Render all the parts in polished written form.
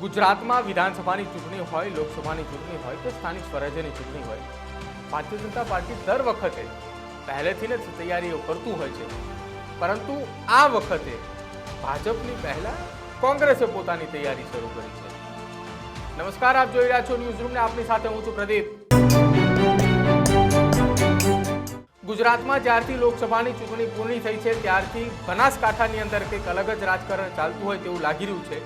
ગુજરાતમાં વિધાનસભાની ચૂંટણી હોય, લોકસભાની ચૂંટણી હોય કે સ્થાનિક સ્વરાજ્યની ચૂંટણી હોય, ભારતીય જનતા પાર્ટી દર વખતે પહેલેથી જ તૈયારીઓ કરતું હોય છે. પરંતુ આ વખતે ભાજપની પહેલા કોંગ્રેસે પોતાની તૈયારી શરૂ કરી છે. નમસ્કાર, આપ જોઈ રહ્યા છો ન્યૂઝરૂમ ને આપની સાથે હું છું પ્રદીપ. ગુજરાતમાં જ્યારથી લોકસભાની ચૂંટણી પૂર્ણ થઈ છે ત્યારથી બનાસકાંઠાની અંદર કંઈક અલગ જ રાજકારણ ચાલતું હોય તેવું લાગી રહ્યું છે.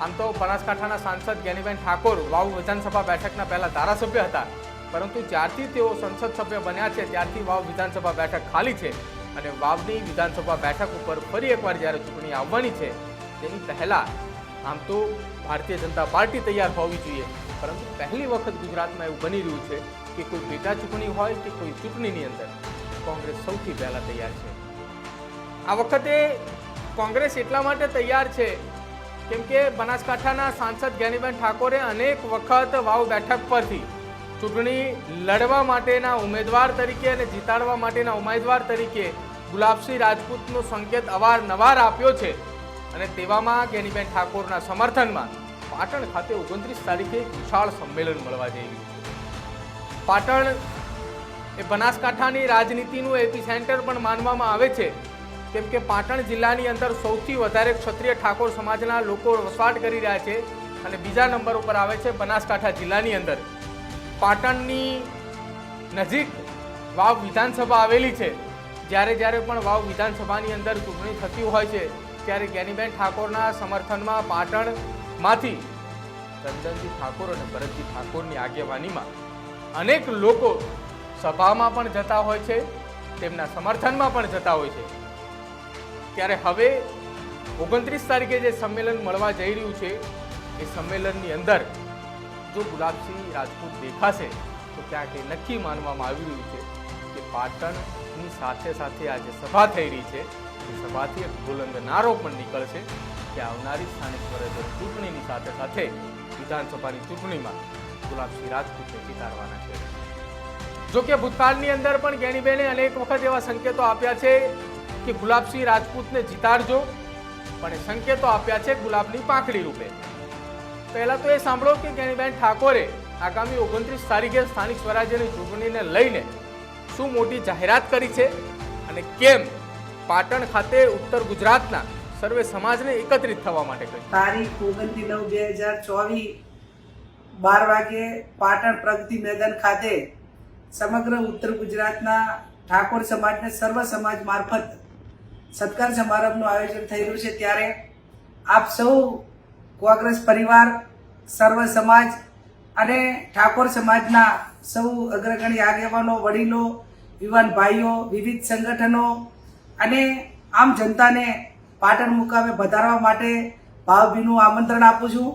આમ તો બનાસકાંઠાના સાંસદ જ્ઞાનીબેન ઠાકોર વાવ વિધાનસભા બેઠકના પહેલા ધારાસભ્ય હતા, પરંતુ જ્યારથી તેઓ સંસદ સભ્ય બન્યા છે ત્યારથી વાવ વિધાનસભા બેઠક ખાલી છે અને વાવની વિધાનસભા બેઠક ઉપર ફરી એકવાર જ્યારે ચૂંટણી આવવાની છે તેની પહેલા આમ તો ભારતીય જનતા પાર્ટી તૈયાર હોવી જોઈએ, પરંતુ પહેલી વખત ગુજરાતમાં એવું બની રહ્યું છે કે કોઈ પેટા ચૂંટણી હોય કે કોઈ ચૂંટણીની અંદર કોંગ્રેસ સૌથી પહેલા તૈયાર છે. આ વખતે કોંગ્રેસ એટલા માટે તૈયાર છે કેમ કે બનાસકાંઠાના સાંસદ જ્ઞાનીબેન ઠાકોરે અનેક વખત વાવ બેઠક પરથી ચૂંટણી લડવા માટેના ઉમેદવાર તરીકે અને જીતાડવા માટેના ઉમેદવાર તરીકે ગુલાબસિંહ રાજપૂતનો સંકેત અવારનવાર આપ્યો છે. અને તેવામાં જ્ઞાનીબેન ઠાકોરના સમર્થનમાં પાટણ ખાતે 29 તારીખે એક વિશાળ સંમેલન મળવા જઈ રહ્યું છે. પાટણ એ બનાસકાંઠાની રાજનીતિનું એપીસેન્ટર પણ માનવામાં આવે છે, કેમ કે પાટણ જિલ્લાની અંદર સૌથી વધારે ક્ષત્રિય ઠાકોર સમાજના લોકો વસવાટ કરી રહ્યા છે અને બીજા નંબર ઉપર આવે છે બનાસકાંઠા જિલ્લાની અંદર. પાટણની નજીક વાવ વિધાનસભા આવેલી છે. જ્યારે પણ વાવ વિધાનસભાની અંદર ચૂંટણી થતી હોય છે ત્યારે જ્ઞાનીબેન ઠાકોરના સમર્થનમાં પાટણમાંથી ચંદનજી ઠાકોર અને ભરતજી ઠાકોરની આગેવાનીમાં અનેક લોકો સભામાં પણ જતા હોય છે, તેમના સમર્થનમાં પણ જતા હોય છે. ત્યારે હવે 29 તારીખે જે સંમેલન મળવા જઈ રહ્યું છે એ સંમેલનની અંદર જો ગુલાબસિંહ રાજપૂત દેખાશે તો ક્યાંક એ નક્કી માનવામાં આવી રહ્યું છે કે પાટણની સાથે સાથે આ જે સભા થઈ રહી છે એ સભાથી એક બુલંદ નારો પણ નીકળશે કે આવનારી સ્થાનિક સ્વરાજ્ય ચૂંટણીની સાથે સાથે વિધાનસભાની ચૂંટણીમાં ગુલાબસિંહ રાજપૂતને જીતાડવાના છે. જો કે ભૂતકાળની અંદર પણ જ્ઞાનીબેને અનેક વખત એવા સંકેતો આપ્યા છે કે ગુલાબસિંહ રાજપૂતને જીતાડજો, પણ એ સંકેતો આપ્યા છે ગુલાબની પાંખડી રૂપે. પહેલા તો એ સાંભળો કે જ્ઞાનીબેન ઠાકોરે આગામી 29 તારીખે સ્થાનિક સ્વરાજ્યની ચૂંટણીને લઈને શું મોટી જાહેરાત કરી છે અને કેમ પાટણ ખાતે ઉત્તર ગુજરાતના સર્વે સમાજને એકત્રિત થવા માટે કહ્યું. તારીખ 29/9/2024 12 વાગે પાટણ પ્રગતિ મેદાન ખાતે સમગ્ર ઉત્તર ગુજરાતના ઠાકોર સમાજને સર્વ સમાજ મારફત સત્કાર સમારંભનું આયોજન થઈ રહ્યું છે. ત્યારે આપ સૌ કોંગ્રેસ પરિવાર, સર્વ સમાજ અને ઠાકોર સમાજના સૌ અગ્રગણ્ય આગેવાનો, વડીલો, યુવાન ભાઈઓ, વિવિધ સંગઠનો અને આમ જનતાને પાટણ મુકામે વધારવા માટે ભાવભીનું આમંત્રણ આપું છું.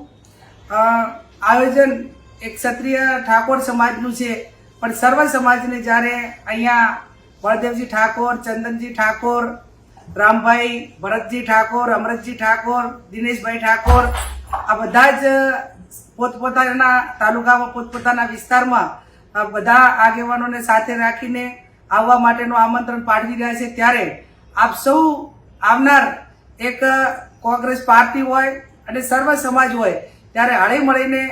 આયોજન એક ક્ષત્રિય ઠાકોર સમાજનું છે, પણ સર્વ સમાજને જ્યારે અહીંયા બળદેવજી ઠાકોર, ચંદનજી ઠાકોર, રામભાઈ, ભરતજી ઠાકોર, અમરતજી ઠાકોર, દિનેશભાઈ ઠાકોર આ બધા જ પોતપોતાના તાલુકામાં પોતપોતાના વિસ્તારમાં બધા આગેવાનોને સાથે રાખીને આવવા માટેનું આમંત્રણ પાઠવી રહ્યા છે. ત્યારે આપ સૌ આવનાર એક કોંગ્રેસ પાર્ટી હોય અને સર્વ સમાજ હોય ત્યારે હળી મળીને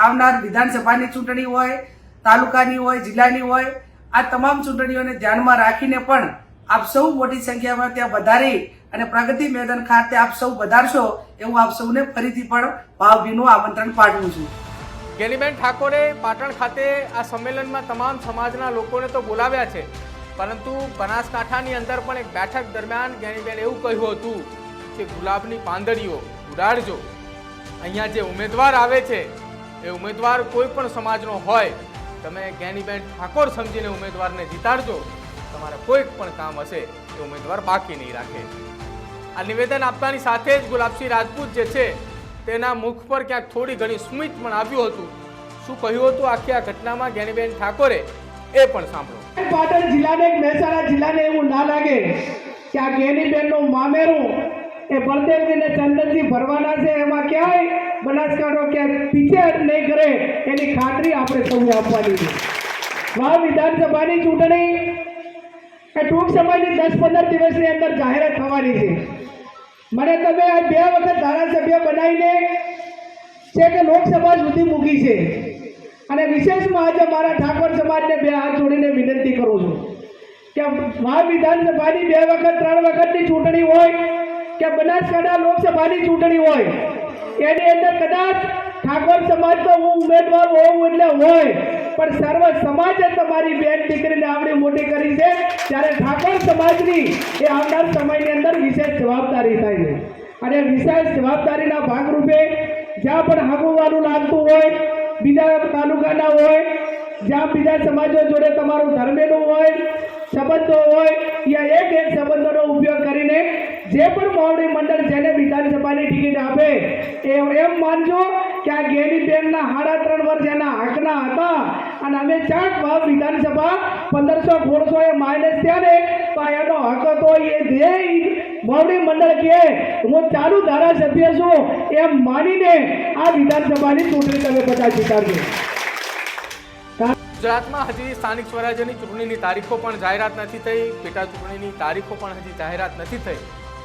આવનાર વિધાનસભાની ચૂંટણી હોય, તાલુકાની હોય, જિલ્લાની હોય, આ તમામ ચૂંટણીઓને ધ્યાનમાં રાખીને પણ આપ સૌ મોટી સંખ્યામાં ત્યાં વધારી અને પ્રગતિ મેદાન ખાતે આપ સૌ વધારશો એવું આપ સૌને ફરીથી પણ ભાવભીનું આમંત્રણ પાઠવું છું. જ્ઞાનીબેન ઠાકોરે પાટણ ખાતે આ સંમેલનમાં તમામ સમાજના લોકોને તો બોલાવ્યા છે, પરંતુ બનાસકાંઠાની અંદર પણ એક બેઠક દરમિયાન જ્ઞાનીબેન એવું કહ્યું હતું કે ગુલાબની પાંદડીઓ ઉડાડજો. અહીંયા જે ઉમેદવાર આવે છે એ ઉમેદવાર કોઈ પણ સમાજનો હોય, તમે જ્ઞાનીબેન ઠાકોર સમજીને ઉમેદવારને જીતાડજો, તમારે કોઈ પણ કામ હશે એ ઉમેદવાર બાકી નહીં રાખે. આ નિવેદન આપતાની સાથે જ ગુલાબસિંહ રાજપૂત જે છે તેના મુખ પર ક્યાંક થોડી ઘણી સ્મિત પણ આવ્યું હતું. શું કહ્યું હતું આખી આ ઘટનામાં જ્ઞાનીબેન ઠાકોરે એ પણ સાંભળો. પાટણ જિલ્લાને, મહેસાણા જિલ્લાને એવું ના લાગે કે આ જ્ઞાનીબેનનું મામેરું એ બળદેવજી ને ચંદનજી ભરવાના છે, એમાં ક્યાંય બનાસકાંઠો ક્યાંય પીછે નહીં કરે એની ખાતરી આપણે સૌને આપવાની છે. વાવ વિધાનસભાની ચૂંટણી એ ટૂંક સમયની 10-15 દિવસની અંદર જાહેરાત થવાની છે. મને તમે આ 2 વખત ધારાસભ્ય બનાવીને છે કે લોકસભા સુધી મૂકી છે અને વિશેષમાં આજે મારા ઠાકોર સમાજને બે હાથ જોડીને વિનંતી કરું છું કે મહા વિધાનસભાની 2 વખત 3 વખતની ચૂંટણી હોય કે બનાસકાંઠા લોકસભાની ચૂંટણી હોય એની અંદર કદાચ ઠાકોર સમાજનો હું ઉમેદવાર હોઉં એટલે હોય પણ સર્વ સમાજે તમારી બેન દીકરીને આવડી મોટી કરી છે ત્યારે ઠાકોર સમાજની એ આવનાર સમયની અંદર વિશેષ જવાબદારી થાય છે અને વિશેષ જવાબદારીના ભાગરૂપે જ્યાં પણ હગુવાનું લાગતું હોય બીજા તાલુકાના હોય જ્યાં બીજા સમાજો જોડે તમારું ધર્મેલું હોય સંબંધો હોય યા એક સંબંધોનો ઉપયોગ કરીને જે પણ મોવડી મંડળ જેને વિધાનસભાની ટિકિટ આપે એમ માનજો કે આ ગેનીબેનના 3.5 વર્ષ એના હકના હતા અને અમે ચાક ભાવ વિધાનસભા 1500-1600 એ માઇનસ થયા ને તો એનો હક હતો એ જે મોવડી મંડળ કે હું ચાલુ ધારાસભ્ય છું એમ માનીને આ વિધાનસભાની ચૂંટણી તમે બધા જીતાડજો. ગુજરાતમાં હજી સ્થાનિક સ્વરાજ્યની ચૂંટણીની તારીખો પણ જાહેરાત નથી થઈ, પેટા ચૂંટણીની તારીખો પણ હજી જાહેરાત નથી થઈ,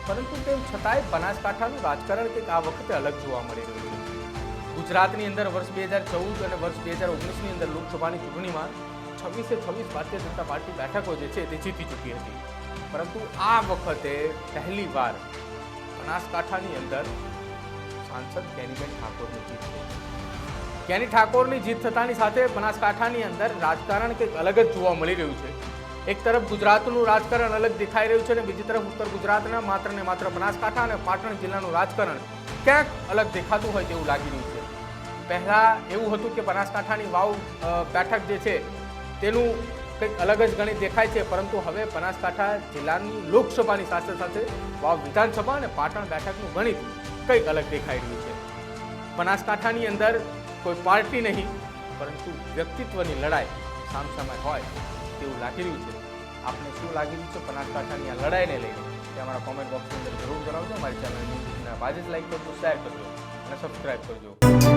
પરંતુ તેમ છતાંય બનાસકાંઠાનું રાજકારણ કંઈક આ વખતે અલગ જોવા મળી રહ્યું છે. ગુજરાતની અંદર વર્ષ 2014 અને વર્ષ 2019ની અંદર લોકસભાની ચૂંટણીમાં 26 ભારતીય જનતા પાર્ટી બેઠકો જે છે તે જીતી ચૂકી હતી, પરંતુ આ વખતે પહેલીવાર બનાસકાંઠાની અંદર સાંસદ જ્ઞાનીબેન ઠાકોરની જીત થઈ. જ્ઞાની ઠાકોરની જીત થતાની સાથે બનાસકાંઠાની અંદર રાજકારણ કંઈક અલગ જ જોવા મળી રહ્યું છે. એક તરફ ગુજરાતનું રાજકારણ અલગ દેખાઈ રહ્યું છે અને બીજી તરફ ઉત્તર ગુજરાતના માત્ર ને માત્ર બનાસકાંઠા અને પાટણ જિલ્લાનું રાજકારણ ક્યાંક અલગ દેખાતું હોય તેવું લાગી રહ્યું છે. પહેલાં એવું હતું કે બનાસકાંઠાની વાવ બેઠક જે છે તેનું કંઈક અલગ જ ગણિત દેખાય છે, પરંતુ હવે બનાસકાંઠા જિલ્લાની લોકસભાની સાથે સાથે વાવ વિધાનસભા અને પાટણ બેઠકનું ગણિત કંઈક અલગ દેખાઈ રહ્યું છે. બનાસકાંઠાની અંદર કોઈ પાર્ટી નહીં પરંતુ વ્યક્તિત્વની લડાઈ સામસામે હોય તેવું લાગી રહ્યું છે. આપને શું લાગી રહ્યું છે બનાસકાંઠાની આ લડાઈને લઈને તે અમારા કોમેન્ટ બોક્સની અંદર જરૂર જણાવજો. અમારી ચેનલને બાજુ જ લાઈક કરજો, શેર કરજો અને સબસ્ક્રાઈબ કરજો.